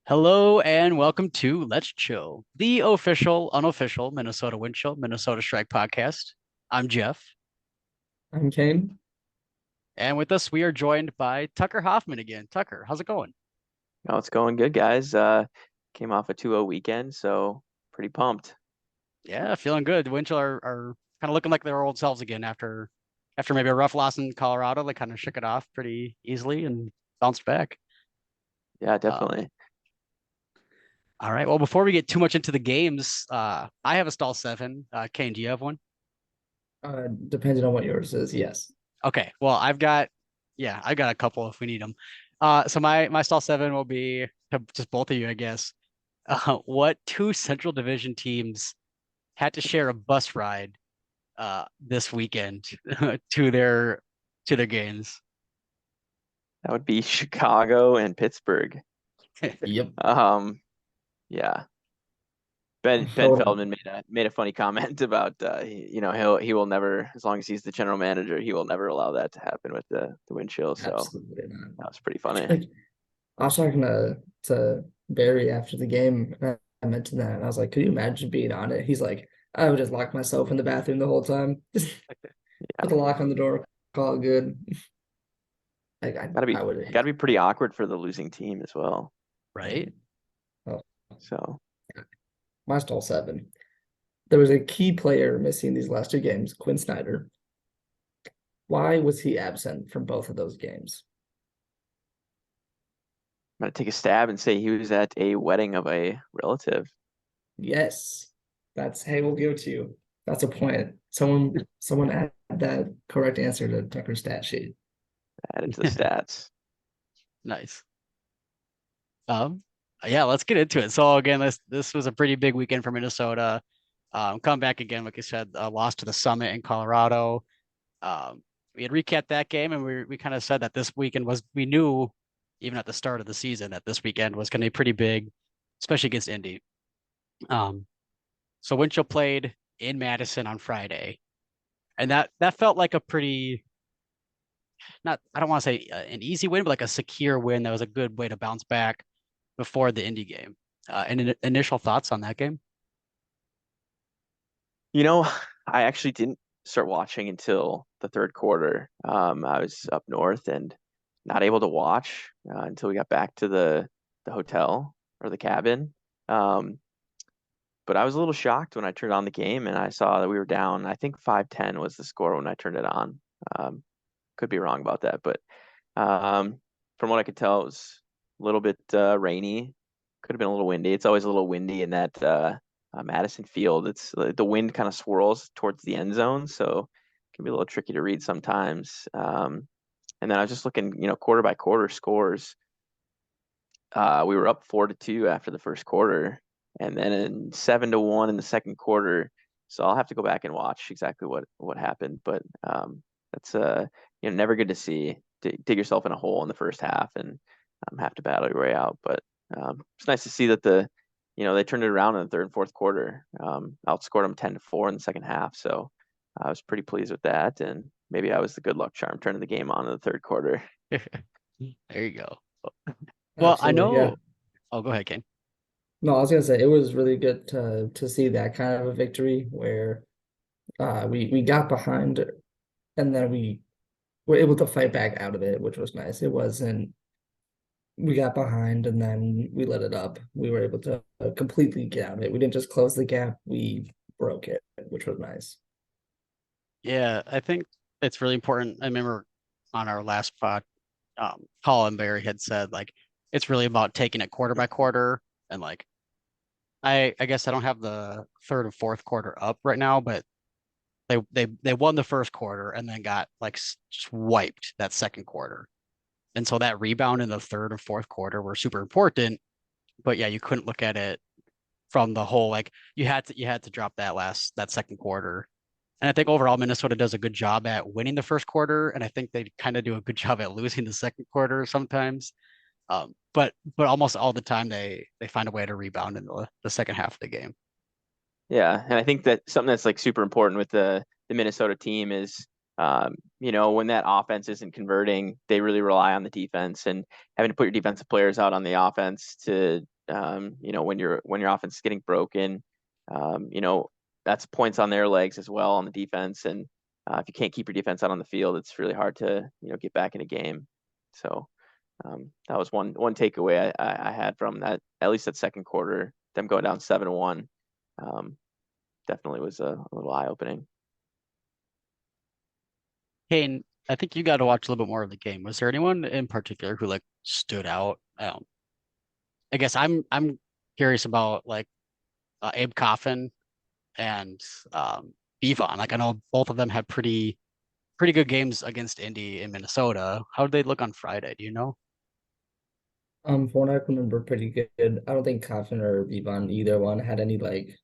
Hello and welcome to Let's Chill, the official, unofficial Minnesota Wind Chill, Minnesota Strike podcast. I'm Jeph, I'm Caine. and with us we are joined by Tucker Hoffman again. Tucker, how's it going? Oh, it's going good, guys. Came off a 2-0 weekend, so pretty pumped. Yeah, feeling good. The Wind Chill are kind of looking like their old selves again after maybe a rough loss in Colorado. They kind of shook it off pretty easily and bounced back. Yeah, Um, definitely. all right. Well, before we get too much into the games, I have a stall seven. Kane, do you have one? Depending on what yours is, yes. Okay. Well, I've got a couple if we need them. So my stall seven will be to just both of you, I guess. What two Central Division teams had to share a bus ride this weekend to their games? That would be Chicago and Pittsburgh. Yep. Um, yeah. Ben Hold Feldman made a funny comment about he will never, as long as he's the general manager, he will never allow that to happen with the wind chill. So Absolutely not. that was pretty funny. Like, I was talking to Barry after the game, and I mentioned that, and I was like, "Could you imagine being on it?" He's like, "I would just lock myself in the bathroom the whole time, just put Yeah, the lock on the door, call it good." Like, I, gotta be I would gotta hate. be pretty awkward for the losing team as well. Right? Oh, So my stall seven. There was a key player missing these last two games, Quinn Snyder. Why was he absent from both of those games? I'm gonna take a stab and say he was at a wedding of a relative. Yes. That's hey, we'll give it to you. That's a point. Someone add that correct answer to Tucker's stat sheet. Added to the stats. Nice. Um, yeah, let's get into it. So again, this was a pretty big weekend for Minnesota. Come back again, like I said, lost to the Summit in Colorado. Um, we had recapped that game, and we kind of said that this weekend was we knew even at the start of the season that this weekend was going to be pretty big, especially against Indy. Um, so Winchell played in Madison on Friday, and that felt like a pretty not I don't want to say an easy win, but like a secure win that was a good way to bounce back before the Indy game. Initial thoughts on that game? You know, I actually didn't start watching until the third quarter. I was up north and not able to watch until we got back to the hotel or the cabin. Um, but I was a little shocked when I turned on the game and I saw that we were down. I think 5-10 was the score when I turned it on. Um, could be wrong about that, but um, from what I could tell, it was a little bit rainy. Could have been a little windy. It's always a little windy in that Madison field. It's the wind kind of swirls towards the end zone, so it can be a little tricky to read sometimes. And then I was just looking, quarter by quarter scores. We were up 4-2 after the first quarter, and then in 7-1 in the second quarter. So I'll have to go back and watch exactly what happened. But that's never good to see. Dig yourself in a hole in the first half and have to battle your way out. But it's nice to see that they turned it around in the third and fourth quarter. Outscored them 10-4 in the second half. So I was pretty pleased with that. And maybe I was the good luck charm turning the game on in the third quarter. There you go. Well, I Absolutely, yeah. know. Oh, go ahead, Ken. No, I was gonna say it was really good to see that kind of a victory where we got behind and then we were able to fight back out of it, which was nice. It wasn't we got behind and then we let it up. We were able to completely get out of it. We didn't just close the gap, we broke it, which was nice. Yeah, I think it's really important. I remember on our last pod, Colin Berry had said like it's really about taking it quarter by quarter, and like I guess I don't have the third and fourth quarter up right now, but they won the first quarter and then got like just wiped that second quarter. And so that rebound in the third and fourth quarter were super important. But yeah, you couldn't look at it from the whole like you had to drop that second quarter. And I think overall Minnesota does a good job at winning the first quarter, and I think they kind of do a good job at losing the second quarter sometimes. But almost all the time they find a way to rebound in the second half of the game. Yeah, and I think that something that's like super important with the Minnesota team is when that offense isn't converting, they really rely on the defense and having to put your defensive players out on the offense to You know, when your offense is getting broken, you know, that's points on their legs as well on the defense. And if you can't keep your defense out on the field, it's really hard to, you know, get back in a game. So that was one takeaway I had from that, at least that second quarter, them going down 7-1. Definitely was a little eye-opening. Kane, I think you got to watch a little bit more of the game. Was there anyone in particular who like stood out? I guess I'm curious about like Abe Coffin and Bevon. Like I know both of them had pretty good games against Indy in Minnesota. How did they look on Friday? Do you know? From what I remember, pretty good. I don't think Coffin or Vivon, either one, had any like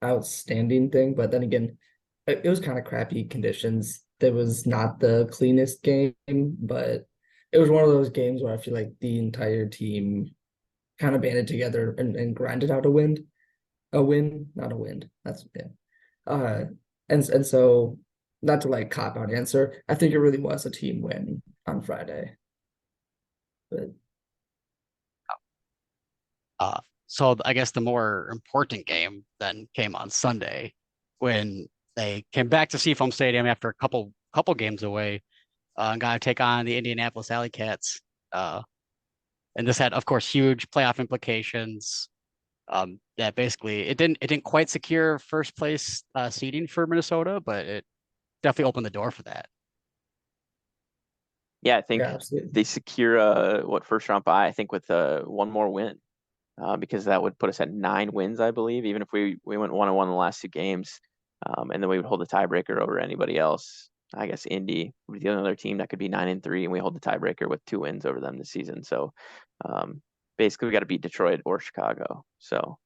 outstanding thing. But then again, it was kind of crappy conditions. There was not the cleanest game, but it was one of those games where I feel like the entire team kind of banded together and grinded out a win, not a win. That's yeah. Uh, and so not to like cop out answer, I think it really was a team win on Friday. But So I guess the more important game then came on Sunday when they came back to Seafoam Stadium after a couple games away and got to take on the Indianapolis AlleyCats. Uh, and this had, of course, huge playoff implications. That basically it didn't quite secure first place seeding for Minnesota, but it definitely opened the door for that. Yeah, I yeah, think absolutely. they secure what first round bye, I think with one more win. Because that would put us at 9 wins, I believe, even if we went 1-1 in the last 2 games, and then we would hold the tiebreaker over anybody else. I guess Indy would be the only other team that could be 9-3, and we hold the tiebreaker with 2 wins over them this season. So basically, we got to beat Detroit or Chicago. So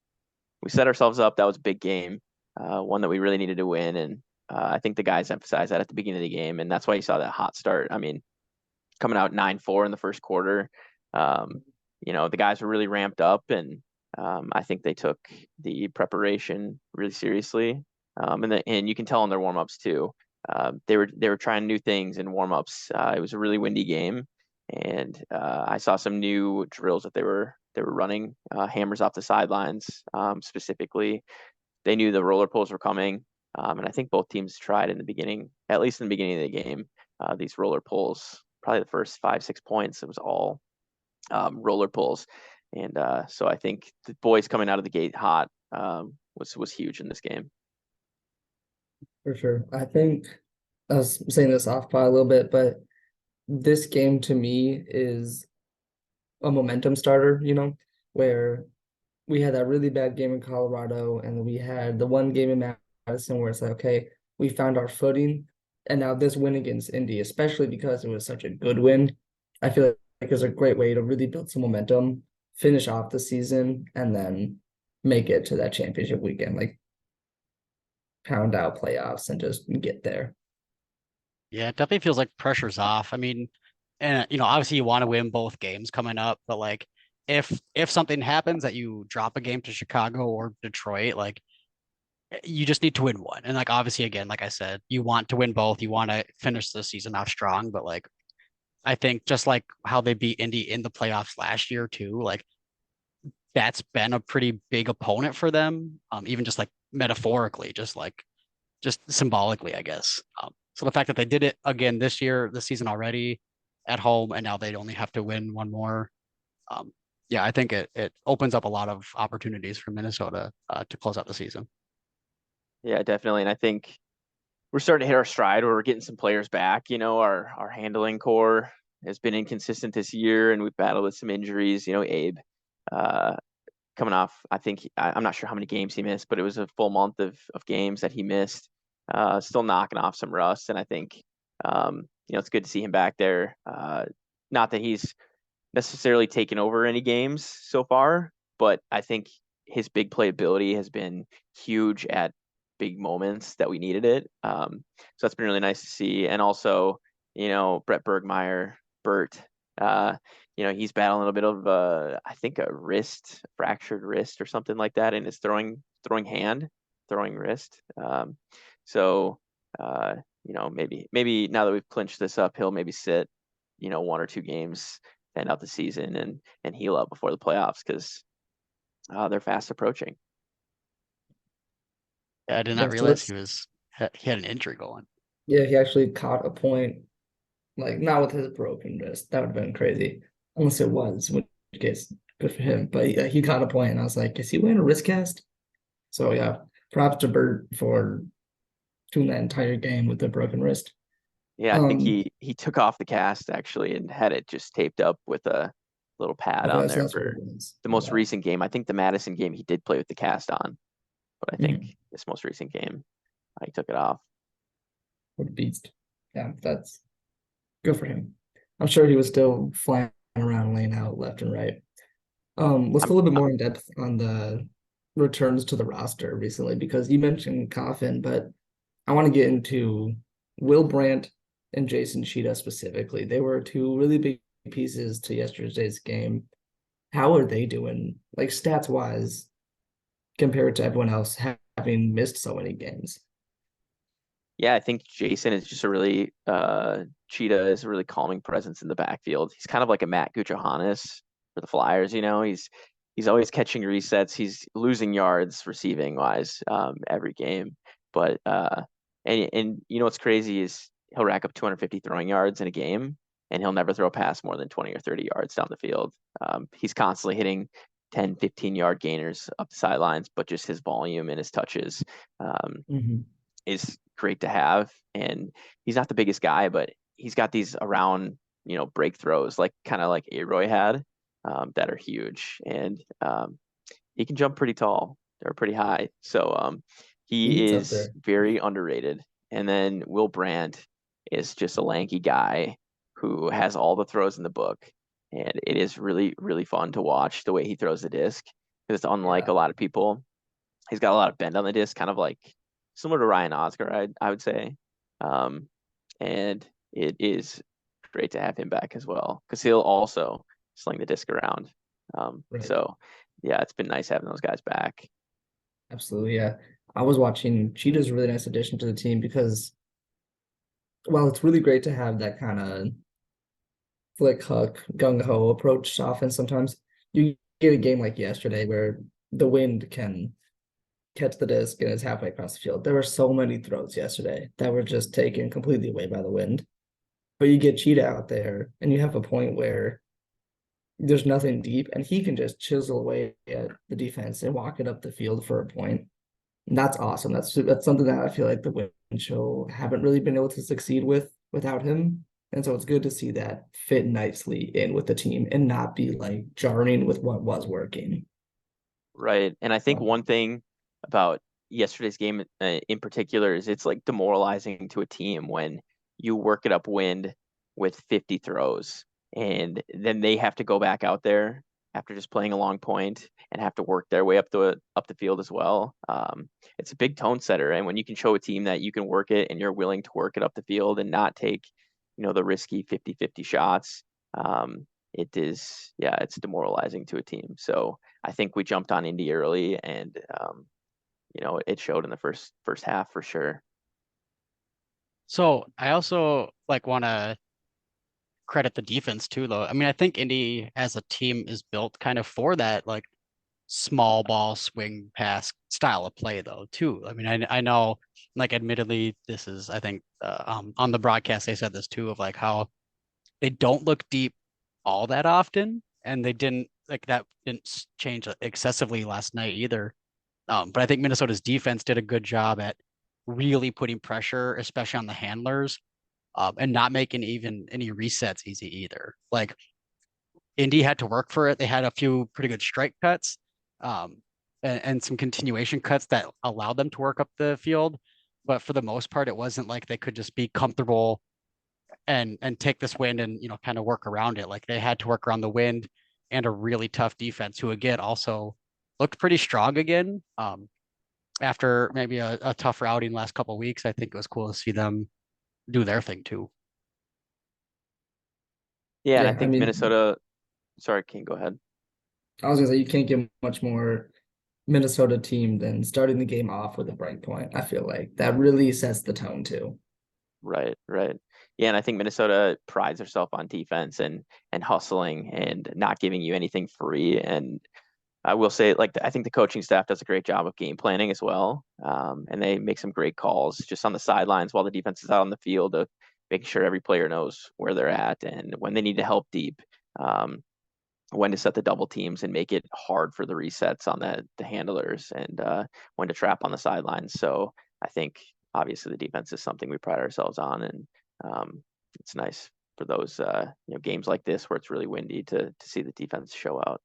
we set ourselves up. That was a big game, one that we really needed to win, and I think the guys emphasized that at the beginning of the game, and that's why you saw that hot start. I mean, coming out 9-4 in the first quarter. Um, you know, the guys were really ramped up, and I think they took the preparation really seriously. And you can tell in their warm-ups too. They were trying new things in warm-ups. It was a really windy game, and I saw some new drills that they were running, hammers off the sidelines, specifically. They knew the roller poles were coming, and I think both teams tried in the beginning, at least in the beginning of the game, these roller poles. Probably the first 5-6 points, it was all roller pulls. And so I think the boys coming out of the gate hot was huge in this game. For sure. I think I was saying this off by a little bit, but this game to me is a momentum starter, where we had that really bad game in Colorado and we had the one game in Madison where it's like, okay, we found our footing. And now this win against Indy, especially because it was such a good win, I feel like it's a great way to really build some momentum, finish off the season, and then make it to that championship weekend. Like pound out playoffs and just get there. Yeah, it definitely feels like pressure's off. I mean, and obviously you want to win both games coming up, but like if something happens that you drop a game to Chicago or Detroit, like you just need to win one. And like obviously again, like I said, you want to win both. You want to finish the season off strong, but like I think just like how they beat Indy in the playoffs last year too, like that's been a pretty big opponent for them. Even just like metaphorically, just symbolically, I guess. So the fact that they did it again this season already at home, and now they only have to win one more. Um, yeah, I think it opens up a lot of opportunities for Minnesota to close out the season. Yeah, definitely. And I think we're starting to hit our stride where we're getting some players back. You know, our handling core has been inconsistent this year, and we've battled with some injuries. You know, Abe uh, coming off, I think I'm not sure how many games he missed, but it was a full month of games that he missed. Still knocking off some rust, and I think it's good to see him back there. Not that he's necessarily taken over any games so far, but I think his big playability has been huge at big moments that we needed it. So that's been really nice to see. And also, Brett Bergmeyer, Bert, he's battling a little bit of I think a fractured wrist or something like that in his throwing wrist. So maybe now that we've clinched this up, he'll maybe sit, 1 or 2 games, end out the season and heal up before the playoffs, because they're fast approaching. Yeah, I did Yeah, not so realize let's he had an injury going. yeah, he actually caught a point, like not with his broken wrist. That would have been crazy. Unless it was, in which case good for him. But yeah, he caught a point, and I was like, is he wearing a wrist cast? So yeah, props to Bert for doing that entire game with the broken wrist. Yeah, I think Um, he took off the cast actually and had it just taped up with a little pad okay, on so there that's what it for was. the most Yeah. recent game. I think the Madison game he did play with the cast on, but I think Mhm. this most recent game he took it off. What a beast. Yeah, that's good for him. I'm sure he was still flying around, laying out left and right. Let's I'm go a little bit more in depth on the returns to the roster recently because you mentioned Coffin, but I want to get into Will Brandt and Jason Cheetah specifically. They were two really big pieces to yesterday's game. How are they doing, like stats wise, compared to everyone else having missed so many games? Yeah, I think Jason is just a really Cheetah is a really calming presence in the backfield. He's kind of like a Matt Gucciahanis for the Flyers, you know. He's always catching resets. He's losing yards receiving wise every game. But and you know what's crazy is he'll rack up 250 throwing yards in a game and he'll never throw a pass more than 20 or 30 yards down the field. He's constantly hitting 10, 15-yard gainers up the sidelines, but just his volume and his touches Mm-hmm. is great to have. And he's not the biggest guy, but he's got these around, you know, break throws, like kind of like Aroy had, that are huge. And he can jump pretty tall. They're pretty high. So he He's up is there. very underrated. And then Will Brandt is just a lanky guy who has all the throws in the book. And it is really, really fun to watch the way he throws the disc. Because unlike Yeah. a lot of people, he's got a lot of bend on the disc, kind of like similar to Ryan Oscar, I would say. Um, and it is great to have him back as well because he'll also sling the disc around. Right. So yeah, it's been nice having those guys back. Absolutely. Yeah. I was watching Cheetah's a really nice addition to the team because, well, it's really great to have that kind of flick hook, gung ho approach to offense sometimes. You get a game like yesterday where the wind can catch the disc and it's halfway across the field. There were so many throws yesterday that were just taken completely away by the wind. But you get Cheetah out there and you have a point where there's nothing deep and he can just chisel away at the defense and walk it up the field for a point. And that's awesome. That's something that I feel like the Wind Show haven't really been able to succeed with without him. And so it's good to see that fit nicely in with the team and not be like jarring with what was working. Right. And I think So one thing about yesterday's game in particular is it's like demoralizing to a team when you work it upwind with 50 throws and then they have to go back out there after just playing a long point and have to work their way up the field as well. It's a big tone setter, and when you can show a team that you can work it and you're willing to work it up the field and not take, you know, the risky 50-50 shots, it is, yeah, it's demoralizing to a team. So I think we jumped on Indy early, and you know, it showed in the first half for sure. So I also like want to credit the defense too, though. I mean, I think Indy as a team is built kind of for that like small ball swing pass style of play, though, too. I mean, I know, like, admittedly, this is I think on the broadcast they said this too of like how they don't look deep all that often, and they didn't like that didn't change excessively last night either. But I think Minnesota's defense did a good job at really putting pressure, especially on the handlers, and not making even any resets easy either. Like Indy had to work for it. They had a few pretty good strike cuts, um, and some continuation cuts that allowed them to work up the field. But for the most part, it wasn't like they could just be comfortable and take this wind and kind of work around it. Like they had to work around the wind and a really tough defense, who again also looked pretty strong again. After maybe a tough routing last couple of weeks, I think it was cool to see them do their thing too. Yeah, and I yeah, I think mean, Minnesota. Sorry, King, go ahead. I was gonna say you can't get much more Minnesota team than starting the game off with a break point. I feel like that really sets the tone too. Right, right. Yeah, and I think Minnesota prides herself on defense and hustling and not giving you anything free. And I will say, like, I think the coaching staff does a great job of game planning as well. And they make some great calls just on the sidelines while the defense is out on the field of making sure every player knows where they're at and when they need to help deep, when to set the double teams and make it hard for the resets on the handlers, and when to trap on the sidelines. So I think obviously the defense is something we pride ourselves on, and it's nice for those games like this where it's really windy to see the defense show out.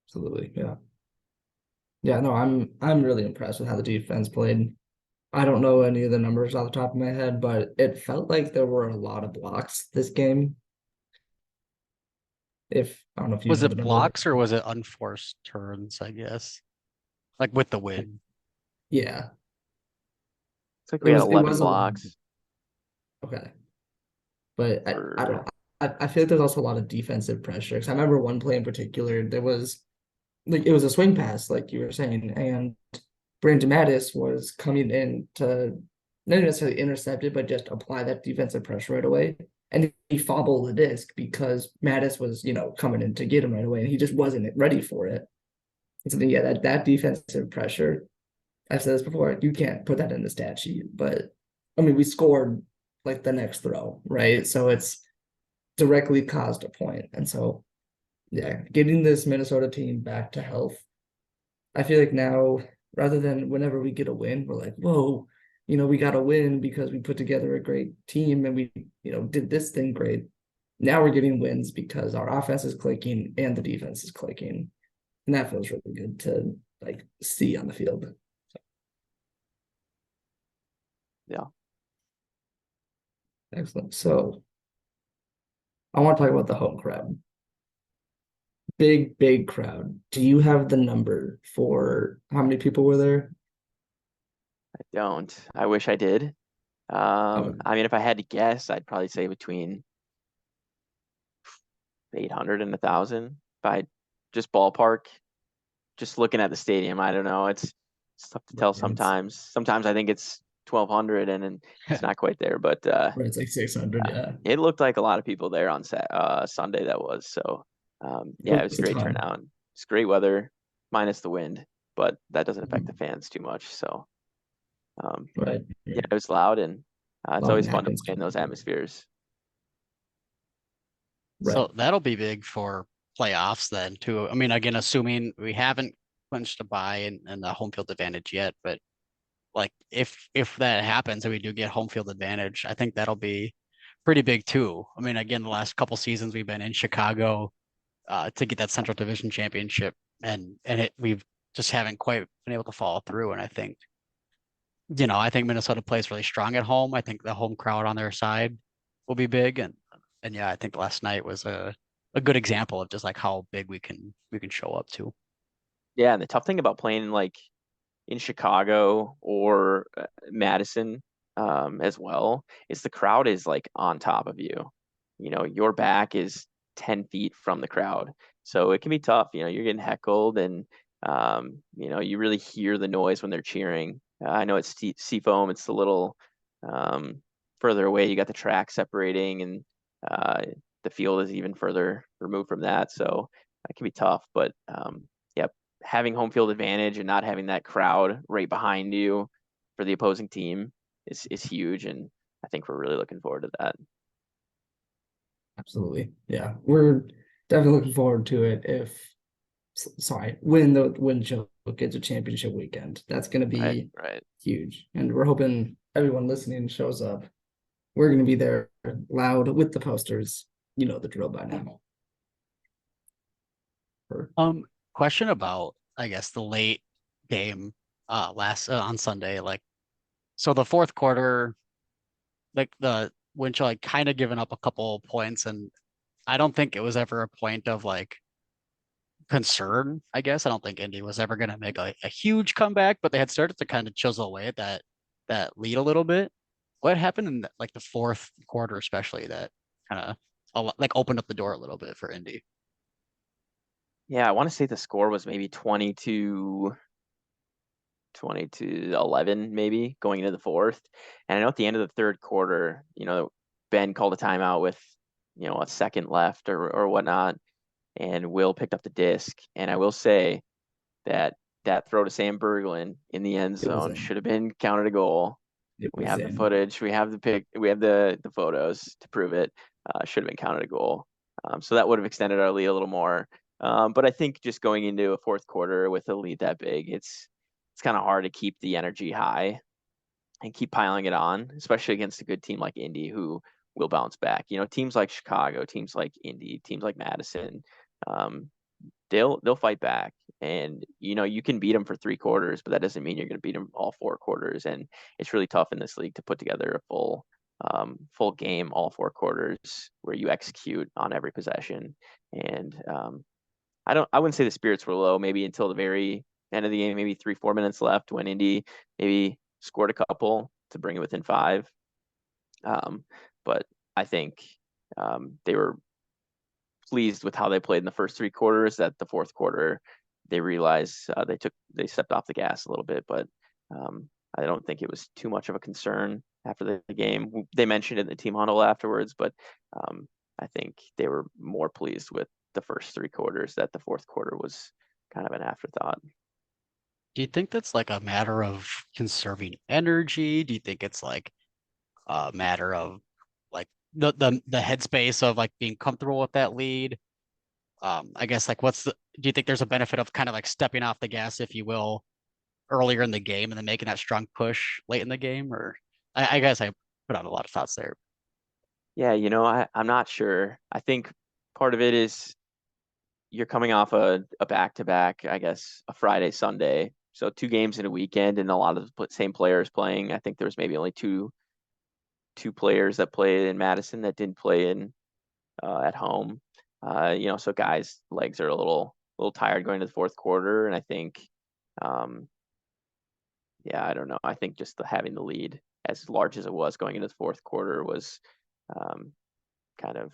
Absolutely. Yeah. Yeah, no, I'm really impressed with how the defense played. I don't know any of the numbers off the top of my head, but it felt like there were a lot of blocks this game. If I don't know if you Was know the it number. blocks or was it unforced turns, I guess? Like with the win. Yeah, It's like we had it 11 was a lot. blocks. Okay. But I don't For know. I feel like there's also a lot of defensive pressure. Because I remember one play in particular, there was like it was a swing pass, like you were saying, and Brandon Mattis was coming in to not necessarily intercept it, but just apply that defensive pressure right away. And he fumbled the disc because Mattis was, coming in to get him right away, and he just wasn't ready for it. And so yeah, that defensive pressure, I've said this before, you can't put that in the stat sheet, but I mean, we scored like the next throw, right? So it's directly caused a point. And so, yeah, getting this Minnesota team back to health, I feel like now, rather than whenever we get a win, we're like, whoa, we got a win because we put together a great team and we, did this thing great. Now we're getting wins because our offense is clicking and the defense is clicking. And that feels really good to like see on the field. yeah. Excellent. So I want to talk about the home crowd. Big crowd. Do you have the number for how many people were there? I don't. I wish I did. Okay. I mean, if I had to guess, I'd probably say between 800 and 1,000. If I just ballpark, just looking at the stadium, I don't know. It's tough to tell sometimes. Sometimes I think it's 1,200 and it's not quite there, but Right, it's like 600, yeah. it looked like a lot of people there on Sunday. That was so. Yeah, it was It's a a great ton. turnout. It's great weather, minus the wind, but that doesn't affect the Mhm. fans too much. So, Right. yeah, it was loud, and it's Loud always and fun to happens. play in those atmospheres. Right. So that'll be big for playoffs then too. I mean, again, assuming we haven't clinched a bye and the home field advantage yet, but like if that happens and we do get home field advantage, I think that'll be pretty big too. I mean, again, the last couple seasons we've been in Chicago to get that Central Division championship, and we've just haven't quite been able to follow through. And I think Minnesota plays really strong at home. I think the home crowd on their side will be big, and yeah, I think last night was a good example of just like how big we can show up to. Yeah, and the tough thing about playing like in Chicago or Madison, as well, is the crowd is like on top of you. Your back is 10 feet from the crowd. So it can be tough. You're getting heckled, and you really hear the noise when they're cheering. I know it's Seafoam, it's a little further away. You got the track separating, and uh, the field is even further removed from that. So it can be tough. But yeah, having home field advantage and not having that crowd right behind you for the opposing team is huge, and I think we're really looking forward to that. Absolutely. Yeah. We're definitely looking forward to it when the win show gets a championship weekend. That's gonna Right, be right. huge. And we're hoping everyone listening shows up. We're gonna be there loud with the posters. You know the drill by now. Um, Question about I guess the late game last on Sunday, like so the fourth quarter, like the Winchell like kind of given up a couple points, and I don't think it was ever a point of like concern, I guess. I don't think Indy was ever going to make a huge comeback, but they had started to kind of chisel away at that lead a little bit. What happened in like the fourth quarter, especially that kind of like opened up the door a little bit for Indy? Yeah, I want to say the score was maybe 20 to 11, maybe going into the fourth. And I know at the end of the third quarter, Ben called a timeout with, a second left or whatnot. and Will picked up the disc. And I will say that that throw to Sam Berglund in the end It was zone in. should have been counted a goal. It We was have the in. footage, we have the photos to prove it. Should have been counted a goal. So that would have extended our lead a little more. But I think just going into a fourth quarter with a lead that big, it's kind of hard to keep the energy high and keep piling it on, especially against a good team like Indy who will bounce back. Teams like Chicago, teams like Indy, teams like Madison, um, they'll fight back. And you can beat them for 3 quarters, but that doesn't mean you're going to beat them all 4 quarters. And it's really tough in this league to put together a full game, all 4 quarters, where you execute on every possession. And I wouldn't say the spirits were low, maybe until the very end of the game, maybe 3-4 minutes left when Indy maybe scored a couple to bring it within 5. But I think they were pleased with how they played in the first 3 quarters. That the fourth quarter, they realized they stepped off the gas a little bit, but I don't think it was too much of a concern after the game. They mentioned it in the team huddle afterwards, but I think they were more pleased with the first 3 quarters. That the fourth quarter was kind of an afterthought. Do you think that's like a matter of conserving energy? Do you think it's like a matter of like the headspace of like being comfortable with that lead? I guess like do you think there's a benefit of kind of like stepping off the gas, if you will, earlier in the game and then making that strong push late in the game? Or I guess I put out a lot of thoughts there. Yeah, I'm not sure. I think part of it is you're coming off a back-to-back, I guess, a Friday, Sunday. So 2 games in a weekend and a lot of the same players playing. I think there was maybe only two players that played in Madison that didn't play in at home. So guys' legs are a little tired going to the fourth quarter. And I think, yeah, I don't know. I think just having the lead as large as it was going into the fourth quarter was kind of,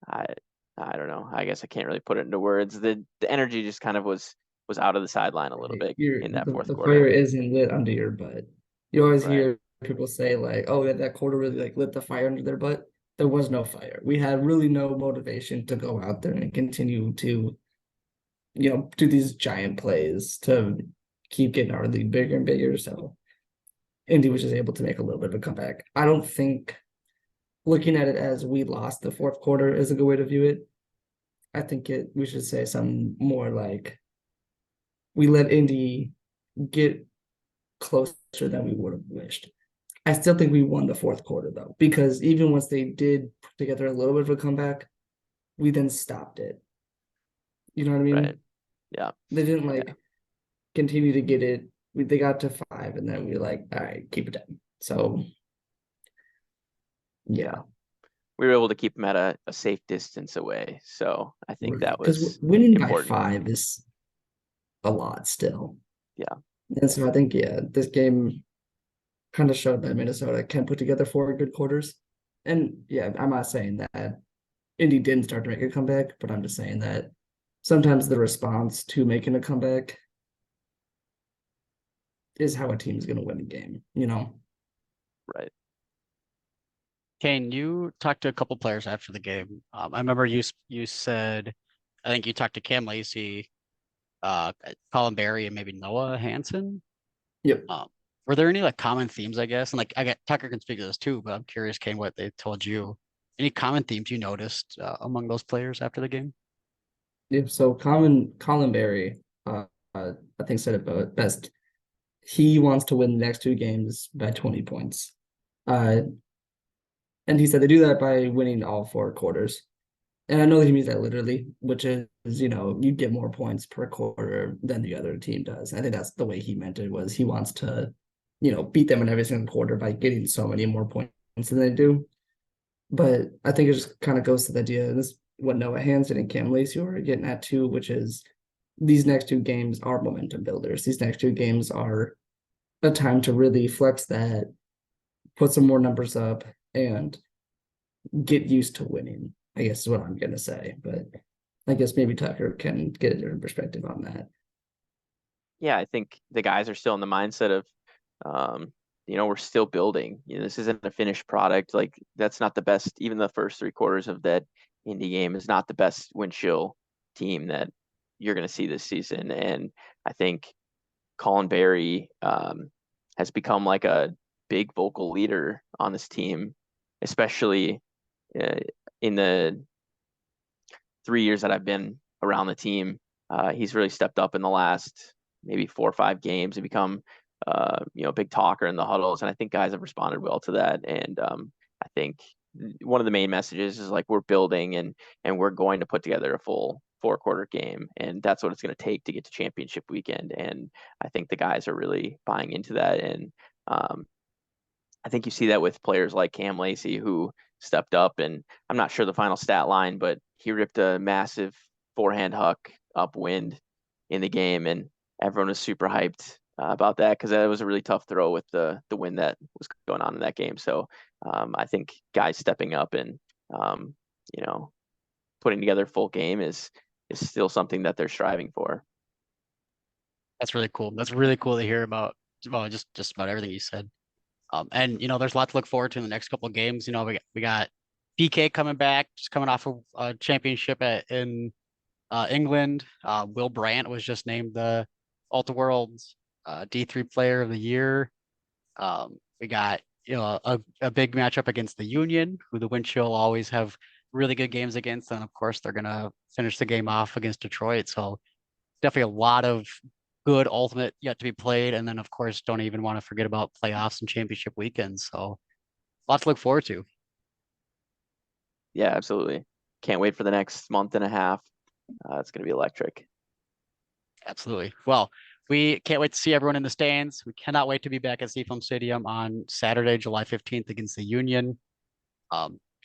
I I don't know. I guess I can't really put it into words. The energy just kind of was out of the sideline a little bit in that fourth The fire quarter. isn't lit under your butt. You always Right. hear people say like, "Oh, that quarter really like lit the fire under their butt." There was no fire. We had really no motivation to go out there and continue to, do these giant plays to keep getting our lead bigger and bigger. So Indy was just able to make a little bit of a comeback. I don't think looking at it as we lost the fourth quarter is a good way to view it. I think we should say something more like we let Indy get closer than we would have wished. I still think we won the fourth quarter though, because even once they did put together a little bit of a comeback, we then stopped it. You know what I mean? Right. Yeah. They didn't Yeah. continue to get it. They got to 5, and then we were like, all right, keep it down. So, yeah. We were able to keep them at a safe distance away. So I think that Because was winning by important. 5 is a lot still. Yeah. And so I think, yeah, this game kind of showed that Minnesota can put together 4 good quarters. And yeah, I'm not saying that Indy didn't start to make a comeback, but I'm just saying that sometimes the response to making a comeback is how a team's going to win a game, Right. Caine, you talked to a couple players after the game. I remember you said, I think you talked to Cam Lacey, Colin Berry, and maybe Noah Hansen. Yep. Were there any like common themes, I guess? And like I get Tucker can speak to this too, but I'm curious, Caine, what they told you. Any common themes you noticed among those players after the game? Yep. So Colin Berry, I think said it best. He wants to win the next 2 games by 20 points. And he said they do that by winning all 4 quarters. And I know that he means that literally, which is, you get more points per quarter than the other team does. I think that's the way he meant it, was he wants to, beat them in every single quarter by getting so many more points than they do. But I think it just kind of goes to the idea, this what Noah Hansen and Cam Lacey are getting at too, which is these next 2 games are momentum builders. These next 2 games are a time to really flex that, put some more numbers up, and get used to winning, I guess is what I'm going to say. But I guess maybe Tucker can get a different perspective on that. Yeah, I think the guys are still in the mindset of, we're still building. This isn't a finished product. Like that's not the best. Even the first 3 quarters of that Indy game is not the best wind chill team that you're going to see this season. And I think Colin Berry has become like a big vocal leader on this team, especially uh, in the 3 years that I've been around the team. He's really stepped up in the last maybe 4 or 5 games and become a big talker in the huddles. And I think guys have responded well to that. And I think one of the main messages is like we're building and we're going to put together a full 4-quarter game, and that's what it's going to take to get to championship weekend. And I think the guys are really buying into that. And I think you see that with players like Cam Lacey, who stepped up, and I'm not sure the final stat line, but he ripped a massive forehand huck upwind in the game, and everyone was super hyped about that because that was a really tough throw with the wind that was going on in that game. So I think guys stepping up and um, putting together a full game is still something that they're striving for. That's really cool. That's really cool to hear about. Well, just about everything you said. And there's a lot to look forward to in the next couple of games. We got PK coming back, just coming off of a championship in England. Will Brandt was just named the Ultra World's D3 Player of the Year. We got a big matchup against the Union, who the Wind Chill always have really good games against, and of course they're gonna finish the game off against Detroit. So definitely a lot of good ultimate yet to be played, and then of course don't even want to forget about playoffs and championship weekends. So a lot to look forward to. Yeah, absolutely. Can't wait for the next month and a half. It's going to be electric. Absolutely. Well, we can't wait to see everyone in the stands. We cannot wait to be back at Seafoam Stadium on Saturday, July 15th against the Union.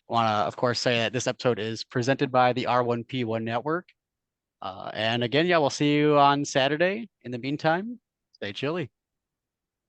Want to, of course, say that this episode is presented by the R1P1 Network. And again, yeah, we'll see you on Saturday. In the meantime, stay chilly.